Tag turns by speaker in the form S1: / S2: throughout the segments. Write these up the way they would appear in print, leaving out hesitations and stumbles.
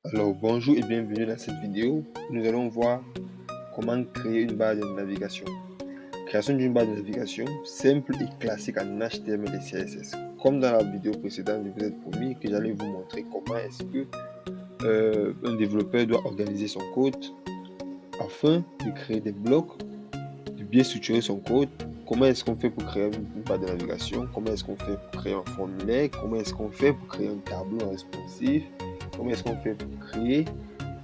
S1: Alors bonjour et bienvenue dans cette vidéo. Nous allons voir comment créer une barre de navigation. Création d'une barre de navigation simple et classique en HTML et CSS. Comme dans la vidéo précédente, je vous ai promis que j'allais vous montrer comment est-ce que un développeur doit organiser son code afin de créer des blocs, de bien structurer son code. Comment est-ce qu'on fait pour créer une barre de navigation? Comment est-ce qu'on fait pour créer un formulaire? Comment est-ce qu'on fait pour créer un tableau responsif? Comment est-ce qu'on fait pour créer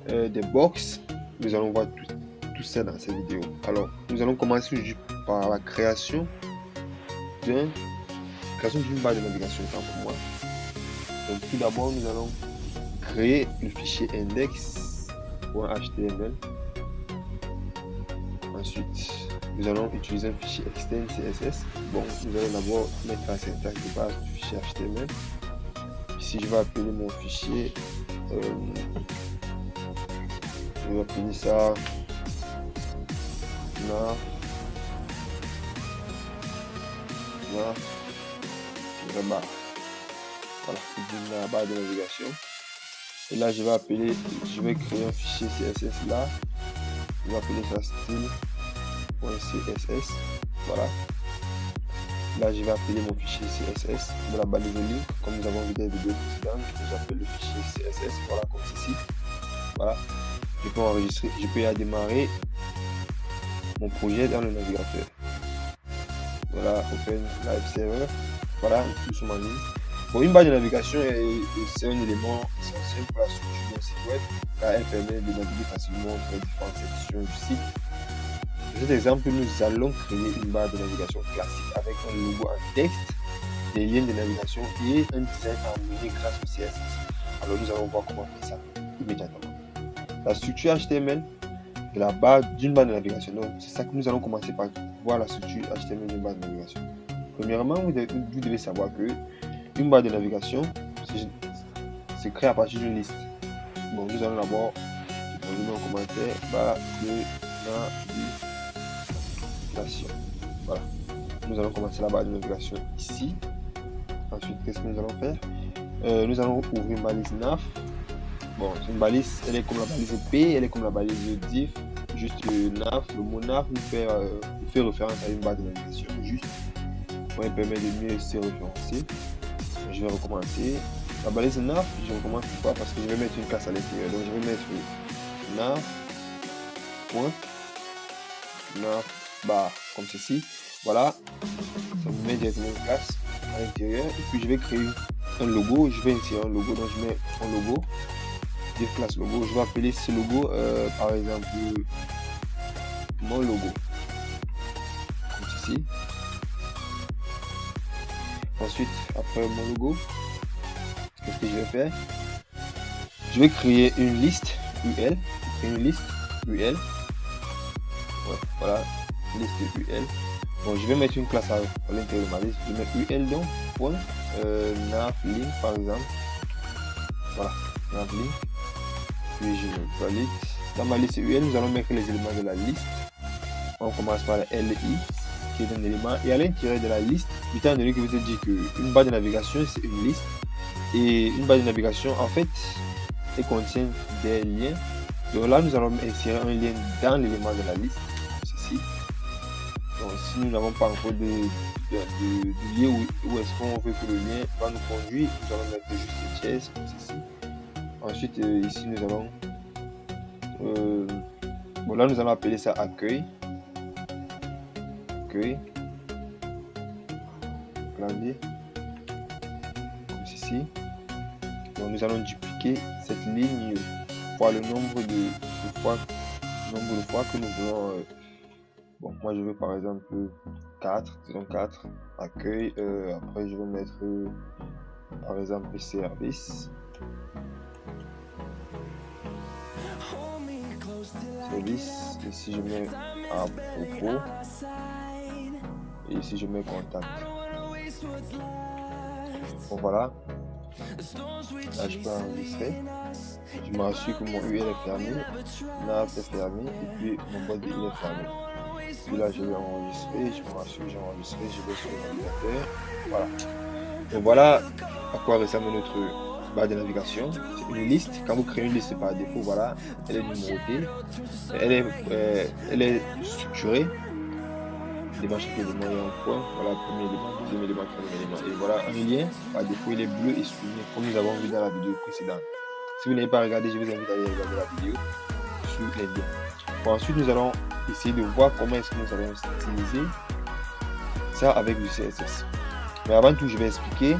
S1: des box? Nous allons voir tout ça dans cette vidéo. Alors, nous allons commencer par la création d'une barre de navigation, tant pour moi. Donc, tout d'abord, nous allons créer le fichier index.html. Ensuite, nous allons utiliser un fichier externe CSS. Bon, nous allons d'abord mettre la syntaxe de base du fichier HTML. Ici, je vais appeler mon fichier, je vais appeler ça barre. Voilà, c'est la barre de navigation. Et là, je vais créer un fichier CSS là. Je vais appeler ça style.css. Voilà. Là, je vais appeler mon fichier CSS de la balise ligne, comme nous avons vu dans les vidéos précédentes. J'appelle le fichier CSS, voilà, comme ceci. Voilà. Je peux enregistrer, je peux y démarrer mon projet dans le navigateur. Voilà, Open Live Server. Voilà, nous sommes en ligne. Bon, une barre de navigation c'est un élément essentiel pour la structure d'un site web, car elle permet de naviguer facilement entre les différentes sections du site. Dans cet exemple, nous allons créer une barre de navigation classique avec un logo en texte, des liens de navigation et un design harmonieux grâce au CSS. Alors nous allons voir comment faire ça immédiatement. La structure HTML de la barre d'une barre de navigation. Donc c'est ça que nous allons commencer par voir la structure HTML d'une barre de navigation. Premièrement, vous devez savoir que une barre de navigation se crée à partir d'une liste. Bon, nous allons d'abord poser en commentaire barre de navigation. Voilà. Nous allons commencer la barre de navigation ici. Ensuite, qu'est-ce que nous allons faire? Nous allons ouvrir ma balise nav. Bon, c'est une balise, elle est comme la balise P, elle est comme la balise div. Juste le nav, le mot nav nous fait référence à une barre de navigation. Juste, elle permet de mieux se référencer. Je vais recommencer. La balise nav, je recommence pourquoi? Parce que je vais mettre une classe à l'intérieur. Donc je vais mettre nav bar comme ceci. Voilà, ça me met directement une classe à l'intérieur. Et puis je vais créer un logo. Je vais insérer un logo. Donc je mets un logo, div classe logo. Je vais appeler ce logo par exemple mon logo comme ceci. Ensuite, après mon logo, qu'est-ce que je vais faire? Je vais créer une liste UL. Ouais, voilà, liste UL. Bon, je vais mettre une classe à l'intérieur de ma liste. Je vais mettre UL donc point navlink par exemple. Voilà, navlink. Puis je valide. Dans ma liste UL, nous allons mettre les éléments de la liste. On commence par la LI qui est un élément, et à l'intérieur de la liste, étant donné que je vous ai dit qu'une barre de navigation c'est une liste, et une barre de navigation en fait elle contient des liens. Donc là nous allons insérer un lien dans l'élément de la liste, ceci. Donc si nous n'avons pas encore de lien où est-ce qu'on veut que le lien va nous conduire, nous allons mettre juste chess comme ceci. Ensuite ici nous allons bon, là nous allons appeler ça accueil. Clavier comme ceci. Donc nous allons dupliquer cette ligne fois le nombre de fois que nous voulons. Bon, moi je veux par exemple 4, disons 4 accueil. Après je vais mettre par exemple service. Ici je mets à propos. Et ici je mets contact. Bon voilà. Là je peux enregistrer. Je m'assure que mon UL est fermé. Nav est fermé. Et puis mon body est fermé. Puis là je vais enregistrer. Je m'assure que j'ai enregistré. Je vais sur le navigateur. Voilà. Donc voilà à quoi ressemble notre barre de navigation. C'est une liste. Quand vous créez une liste par défaut, voilà, elle est numérotée, elle est structurée. Devant chaque élément, il y a un point. Voilà, premier élément, deuxième élément, troisième élément. Et voilà, un lien, par défaut, il est bleu et souligné, comme nous avons vu dans la vidéo précédente. Si vous n'avez pas regardé, je vous invite à aller regarder la vidéo sur les liens. Bon, ensuite, nous allons essayer de voir comment est-ce que nous allons styliser ça avec du CSS. Mais avant tout, je vais expliquer.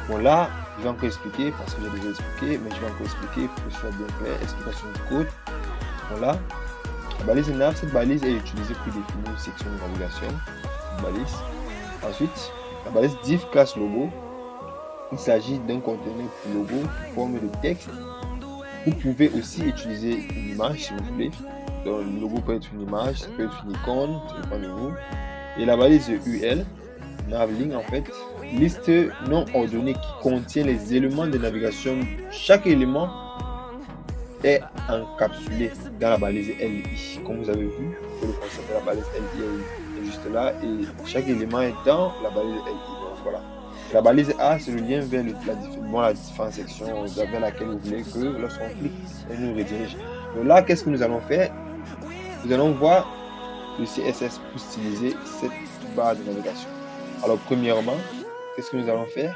S1: Bon, là, je vais encore expliquer parce que j'ai déjà expliqué, mais je vais encore expliquer pour que ce soit bien clair. Explication du code. Voilà. La balise nav, cette balise est utilisée pour définir une section de navigation. Balise. Ensuite, la balise div classe logo. Il s'agit d'un conteneur pour logo sous forme de texte. Vous pouvez aussi utiliser une image si vous voulez. Donc, le logo peut être une image, ça peut être une icône, ça dépend de vous. Et la balise UL, navling en fait, liste non ordonnée qui contient les éléments de navigation. Chaque élément est encapsulé dans la balise LI. Comme vous avez vu, le concept de la balise LI est juste là et chaque élément est dans la balise LI. Donc voilà. La balise A, c'est le lien vers la différente section vers laquelle vous voulez que lorsqu'on clique, elle nous redirige. Donc là, qu'est-ce que nous allons faire? Nous allons voir le CSS pour styliser cette barre de navigation. Alors premièrement, qu'est-ce que nous allons faire?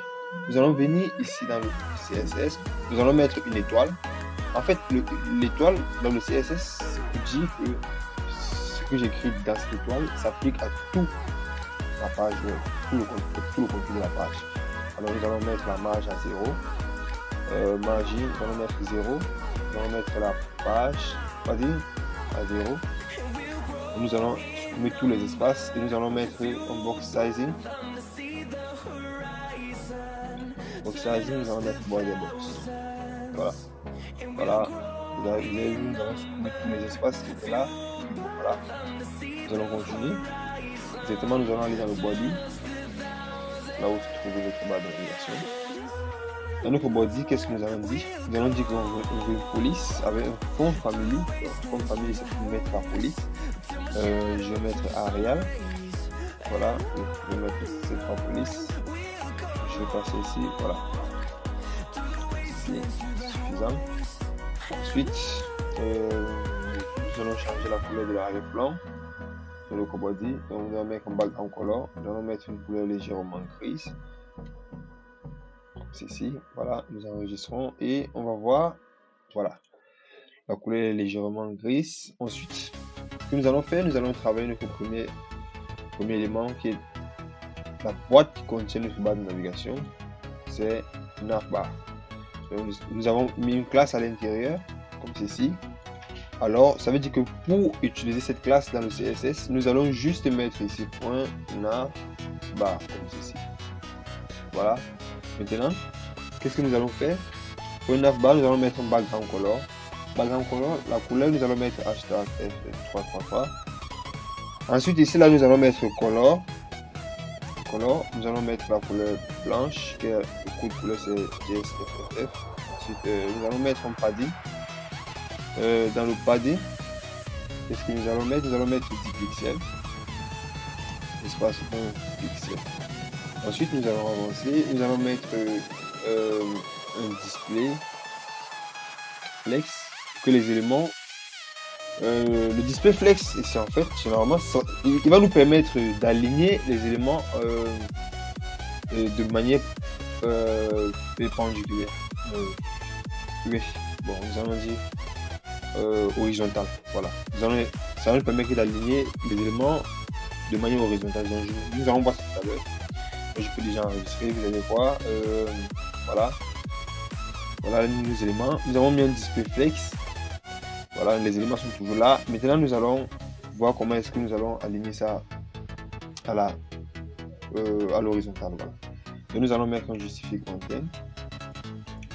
S1: Nous allons venir ici dans le CSS, nous allons mettre une étoile. En fait, l'étoile dans le CSS, c'est pour dire que ce que j'écris dans cette étoile s'applique à tout la page web, tout le contenu de la page. Alors nous allons mettre la marge à 0, margin, nous allons mettre 0, nous allons mettre la page, à 0. Nous allons supprimer tous les espaces et nous allons mettre un box sizing. Box sizing, nous allons mettre border box. Voilà. Voilà. Vous avez vu, nous allons supprimer tous les espaces qui étaient là. Voilà. Nous allons continuer. Exactement, nous allons aller dans le body. Là où se trouve notre barre de navigation. Dans notre body, qu'est-ce que nous allons dire? Nous allons dire qu'on veut une police avec un fond family. Donc, fond family, c'est pour mettre la police. Je vais mettre Arial. Voilà, je vais mettre cette fois police. Je vais passer ici, voilà. Ici, suffisant. Ensuite, nous allons changer la couleur de l'arrière-plan de le body. Donc, nous allons mettre un background color. Nous allons mettre une couleur légèrement grise. Ceci, voilà, nous enregistrons et on va voir, voilà, la couleur est légèrement grise. Ensuite, ce que nous allons faire, nous allons travailler notre premier élément qui est la boîte qui contient notre barre de navigation, c'est navbar. Nous avons mis une classe à l'intérieur, comme ceci. Alors, ça veut dire que pour utiliser cette classe dans le CSS, nous allons juste mettre ici .navbar, comme ceci. Voilà. Maintenant, qu'est-ce que nous allons faire? Pour une navbar, nous allons mettre un background color. Background color, la couleur, nous allons mettre hashtag F333. Ensuite, ici, là, nous allons mettre color. Nous allons mettre la couleur blanche, qui est le code couleur, c'est JSFF. Ensuite, nous allons mettre un padding. Dans le padding, qu'est-ce que nous allons mettre? Nous allons mettre 10 pixels. Espace 1 pixel. Ensuite, nous allons avancer. Nous allons mettre un display flex que les éléments. Le display flex, c'est en fait, généralement, il va nous permettre d'aligner les éléments de manière perpendiculaire. Oui, bon, nous allons dire horizontale. Voilà. Ça va nous permettre d'aligner les éléments de manière horizontale. Donc, nous allons voir ça tout à l'heure. Je peux déjà enregistrer, vous allez voir. Voilà. Voilà les éléments. Nous avons mis un display flex. Voilà, les éléments sont toujours là. Maintenant, nous allons voir comment est-ce que nous allons aligner ça à l'horizontale. Voilà. Et nous allons mettre un justify content.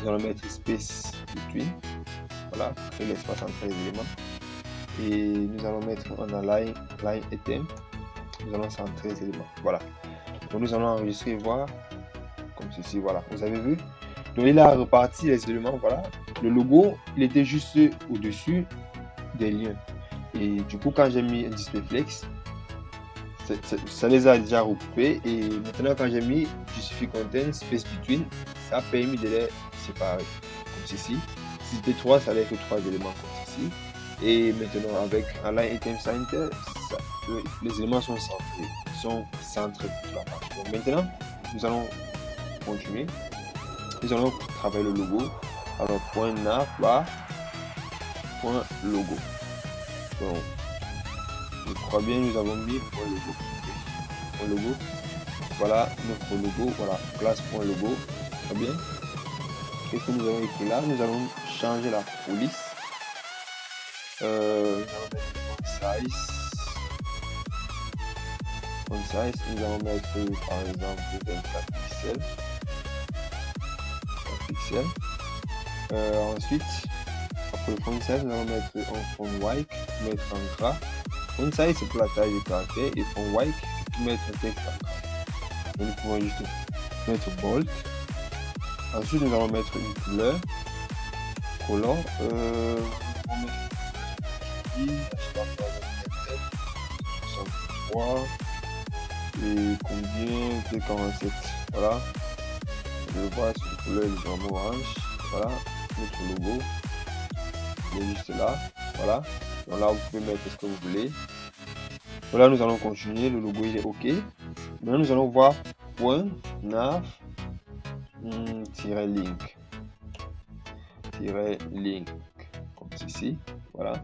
S1: Nous allons mettre space between. Voilà, créer l'espace entre les éléments. Et nous allons mettre un align line item. Nous allons centrer les éléments. Voilà. Donc nous allons enregistrer et voir comme ceci. Voilà, vous avez vu. Donc il a reparti les éléments. Voilà. Le logo, il était juste au-dessus des liens. Et du coup, quand j'ai mis un display flex, ça les a déjà recoupés. Et maintenant, quand j'ai mis justify content space between, ça a permis de les séparer, comme ceci. Si c'était 3, ça allait être 3 éléments comme ceci. Et maintenant, avec Align Item Center, les éléments sont centrés sur la page. Donc maintenant, nous allons continuer. Nous allons travailler le logo. Alors, point nav bar, point logo. Donc, je crois bien nous avons mis point logo. Point logo. Voilà notre logo. Voilà, classe point logo. Très bien. Qu'est-ce que nous avons écrit là? Nous allons changer la police. Nous allons mettre font size. Nous allons mettre par exemple 24 pixels. Ensuite, après le font size, nous allons mettre en font white, mettre en gras. Font size c'est pour la taille des caractères et font white c'est pour mettre un texte en gras. Donc nous pouvons juste mettre bold. Ensuite, nous allons mettre une couleur. Color. On va mettre 63 et combien de 47. Voilà. Je vois sur le couleur légèrement orange. Voilà. Notre logo. Il est juste là. Voilà. Donc là, vous pouvez mettre ce que vous voulez. Voilà, nous allons continuer. Le logo, il est OK. Maintenant, nous allons voir point nav link. Link. Comme ceci. Voilà.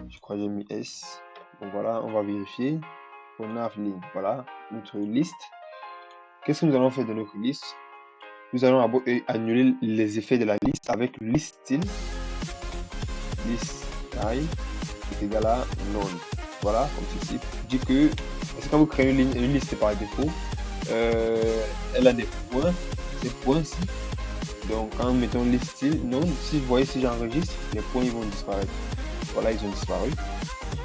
S1: Je crois que j'ai mis S. Donc voilà, on va vérifier. Pour nav link. Voilà. Notre liste. Qu'est-ce que nous allons faire de notre liste? Nous allons annuler les effets de la liste avec list style. List style est égal à none. Voilà, comme ceci. Dit que quand vous créez une liste par défaut, elle a des points, ces points-ci. Donc quand nous mettons list style none, si vous voyez, si j'enregistre, les points ils vont disparaître. Voilà, ils ont disparu.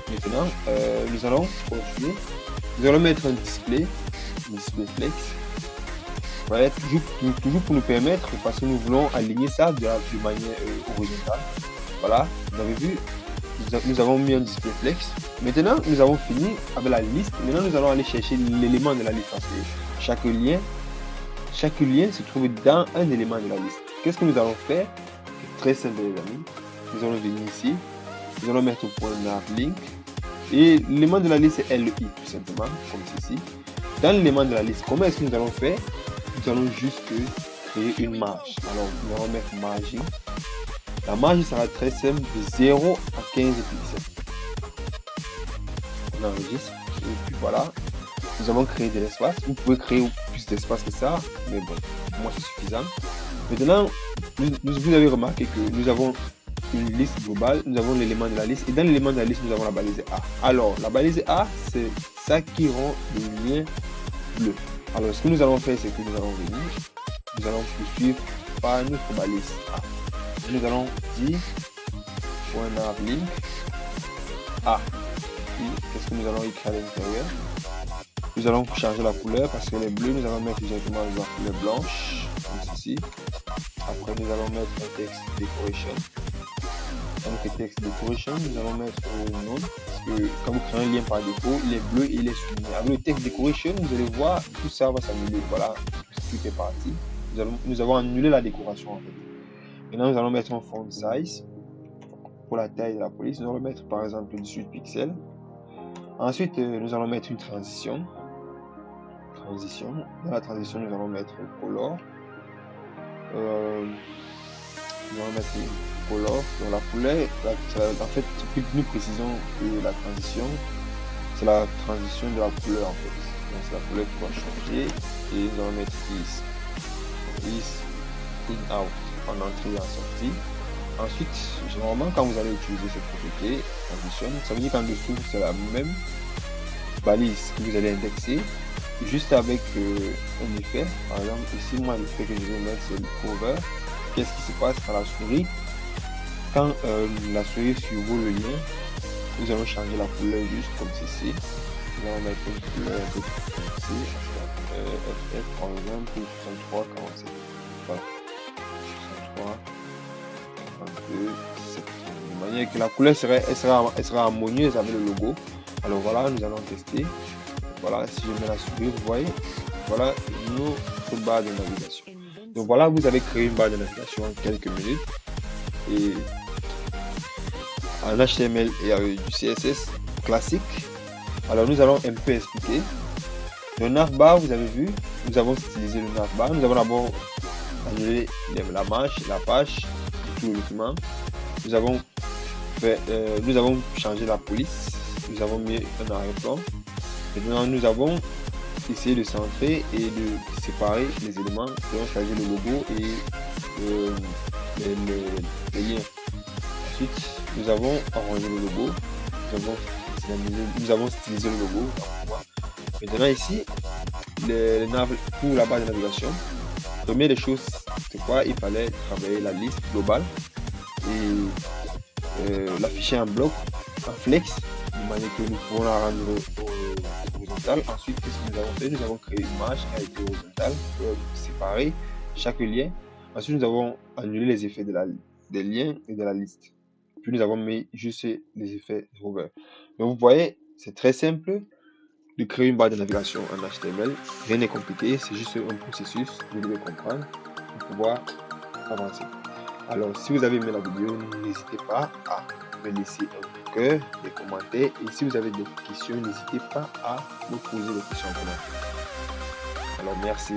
S1: Maintenant, nous allons continuer. Nous allons mettre un display flex. Voilà, toujours pour nous permettre, parce que nous voulons aligner ça de manière horizontale. Voilà, vous avez vu, nous avons mis un display flex. Maintenant, nous avons fini avec la liste. Maintenant, nous allons aller chercher l'élément de la liste parce que chaque lien se trouve dans un élément de la liste. Qu'est-ce que nous allons faire? C'est très simple, les amis. Nous allons venir ici. Nous allons mettre au point nav link. Et l'élément de la liste est LI, tout simplement, comme ceci. Dans l'élément de la liste, comment est-ce que nous allons faire? Nous allons juste créer une marge. Alors, nous allons mettre margin. La marge sera très simple, de 0 à 15 pixels. On enregistre. Et puis voilà. Nous avons créé de l'espace. Vous pouvez créer plus d'espace que ça. Mais bon, pour moi c'est suffisant. Maintenant, vous avez remarqué que nous avons une liste globale. Nous avons l'élément de la liste. Et dans l'élément de la liste, nous avons la balise A. Alors, la balise A, c'est ça qui rend le lien bleu. Alors, ce que nous allons faire, c'est que nous allons venir. Nous allons poursuivre par notre balise A. Nous allons dire point nav link A. Qu'est-ce que nous allons écrire à l'intérieur? Nous allons changer la couleur parce qu'elle est bleue. Nous allons mettre directement la couleur blanche, comme ceci. Après, nous allons mettre un texte decoration. Dans le texte decoration, nous allons mettre nom. Parce que quand vous créez un lien par défaut, il est bleu et il est souligné. Avec le texte decoration, vous allez voir, tout ça va s'annuler. Voilà, tout est parti. Nous avons annulé la décoration en fait. Maintenant, nous allons mettre un font size pour la taille de la police. Nous allons mettre par exemple 18 pixels. Ensuite, nous allons mettre une transition. Dans la transition, nous allons mettre color. Nous allons mettre color. Dans la couleur, en fait, nous précisons que la transition, c'est la transition de la couleur en fait. Donc, c'est la couleur qui va changer. Et nous allons mettre is in out en entrée et en sortie. Ensuite, généralement, quand vous allez utiliser cette propriété transition, ça veut dire qu'en dessous, c'est la même balise que vous allez indexer, juste avec un effet. Par exemple, ici, moi, l'effet que je vais mettre, c'est le cover. Qu'est-ce qui se passe quand la souris, la souris survole le lien, nous allons changer la couleur juste comme ceci. Nous allons mettre une couleur ici, FF par exemple, 63, 47. Voilà. 63, 42, 7. De manière que la couleur sera harmonieuse avec le logo. Alors voilà, nous allons tester. Voilà, si je mets la souris, vous voyez, voilà notre barre de navigation. Donc voilà, vous avez créé une barre de navigation en quelques minutes. Et en HTML et avec du CSS classique. Alors nous allons un peu expliquer. Le navbar, vous avez vu, nous avons stylisé le navbar. Nous avons d'abord annulé la marge, la page, tout le document. Nous avons changé la police. Nous avons mis un arrière-plan. Maintenant, nous avons essayé de centrer et de séparer les éléments. Nous avons choisi le logo et les liens. Ensuite, nous avons arrangé le logo. Nous avons stylisé le logo. Maintenant ici, pour la barre de navigation, première des choses, c'est quoi? Il fallait travailler la liste globale et l'afficher en bloc, en flex, de manière que nous pouvons la rendre horizontale. Ensuite, qu'est-ce que nous avons fait? Nous avons créé une marge qui a été horizontale pour séparer chaque lien. Ensuite, nous avons annulé les effets des liens et de la liste. Puis nous avons mis juste les effets hover. Donc vous voyez, c'est très simple de créer une barre de navigation en HTML. Rien n'est compliqué, c'est juste un processus, vous devez comprendre pour pouvoir avancer. Alors, si vous avez aimé la vidéo, n'hésitez pas à me laisser un cœur, des commentaires. Et si vous avez des questions, n'hésitez pas à me poser des questions en commentaire. Alors, merci.